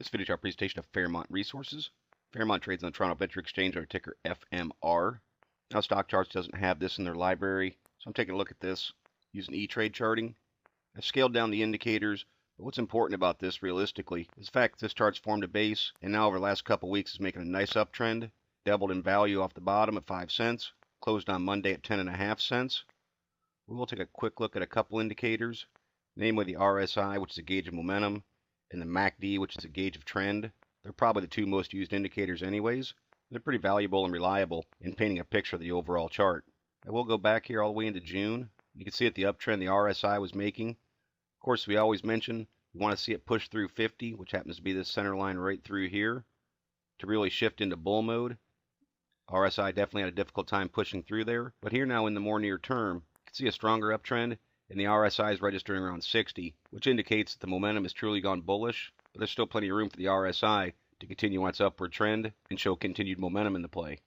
This video is our presentation of Fairmont Resources. Fairmont trades on the Toronto Venture Exchange under ticker FMR. Now Stock Charts doesn't have this in their library, so I'm taking a look at this using E-Trade charting. I've scaled down the indicators, but what's important about this realistically is the fact that this chart's formed a base, and now over the last couple weeks is making a nice uptrend, doubled in value off the bottom at 5 cents, closed on Monday at 10.5 cents. We will take a quick look at a couple indicators, namely the RSI, which is a gauge of momentum, and the MACD, which is a gauge of trend. They're probably the two most used indicators anyways. They're pretty valuable and reliable in painting a picture of the overall chart. I will go back here all the way into June. You can see at the uptrend the RSI was making. Of course, we always mention we want to see it push through 50, which happens to be this center line right through here, to really shift into bull mode. RSI definitely had a difficult time pushing through there, but here now in the more near term, you can see a stronger uptrend, and the RSI is registering around 60, which indicates that the momentum has truly gone bullish, but there's still plenty of room for the RSI to continue on its upward trend and show continued momentum in the play.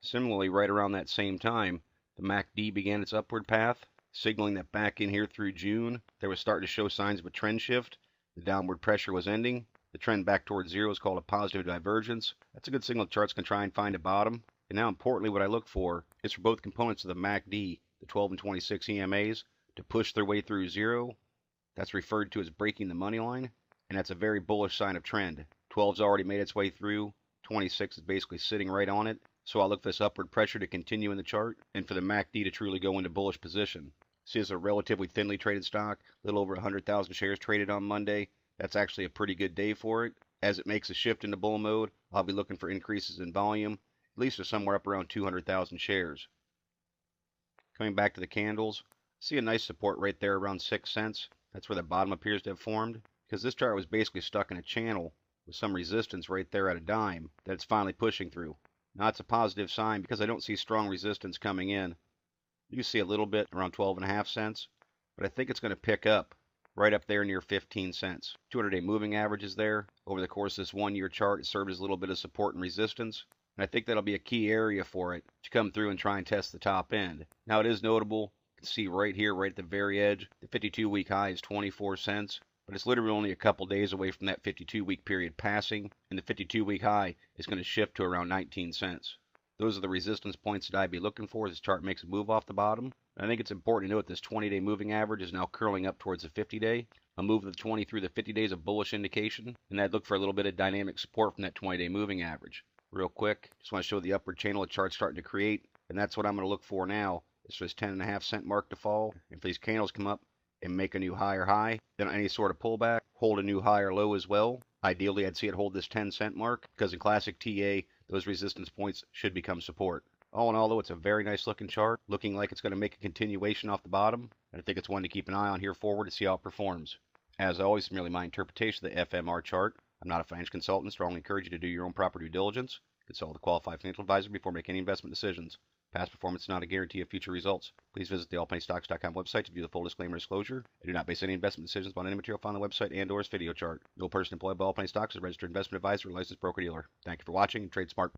Similarly, right around that same time, the MACD began its upward path, signaling that back in here through June, there was starting to show signs of a trend shift. The downward pressure was ending. The trend back towards zero is called a positive divergence. That's a good signal charts can try and find a bottom. And now importantly, what I look for is for both components of the MACD, the 12 and 26 EMAs, to push their way through zero. That's referred to as breaking the money line, and that's a very bullish sign of trend. 12's already made its way through, 26 is basically sitting right on it, so I'll look for this upward pressure to continue in the chart and for the MACD to truly go into bullish position. See, it's a relatively thinly traded stock, a little over 100,000 shares traded on Monday. That's actually a pretty good day for it. As it makes a shift into bull mode, I'll be looking for increases in volume, at least to somewhere up around 200,000 shares. Coming back to the candles, see a nice support right there around 6 cents. That's where the bottom appears to have formed, because this chart was basically stuck in a channel with some resistance right there at a dime that it's finally pushing through. Now it's a positive sign because I don't see strong resistance coming in. You can see a little bit around 12.5 cents, but I think it's going to pick up right up there near 15 cents. 200-day moving average is there. Over the course of this 1-year chart, it served as a little bit of support and resistance. And I think that'll be a key area for it to come through and try and test the top end. Now it is notable. You can see right here, right at the very edge, the 52-week high is 24 cents, but it's literally only a couple days away from that 52-week period passing, and the 52-week high is going to shift to around 19 cents. Those are the resistance points that I'd be looking for as this chart makes a move off the bottom. And I think it's important to note this 20-day moving average is now curling up towards the 50-day. A move of the 20 through the 50 days is a bullish indication, and I'd look for a little bit of dynamic support from that 20-day moving average. Real quick, just want to show the upward channel the chart's starting to create, and that's what I'm going to look for now. It's for this 10.5 cent mark to fall. If these candles come up and make a new higher high, then any sort of pullback, hold a new higher low as well. Ideally, I'd see it hold this 10 cent mark, because in classic TA, those resistance points should become support. All in all, though, it's a very nice looking chart, looking like it's going to make a continuation off the bottom, and I think it's one to keep an eye on here forward to see how it performs. As always, it's merely my interpretation of the FMR chart. I'm not a financial consultant. Strongly encourage you to do your own proper due diligence. Consult a qualified financial advisor before making any investment decisions. Past performance is not a guarantee of future results. Please visit the allpennystocks.com website to view the full disclaimer disclosure. I do not base any investment decisions upon any material found on the website and/or its video chart. No person employed by All Penny Stocks is a registered investment advisor or licensed broker-dealer. Thank you for watching and trade smart.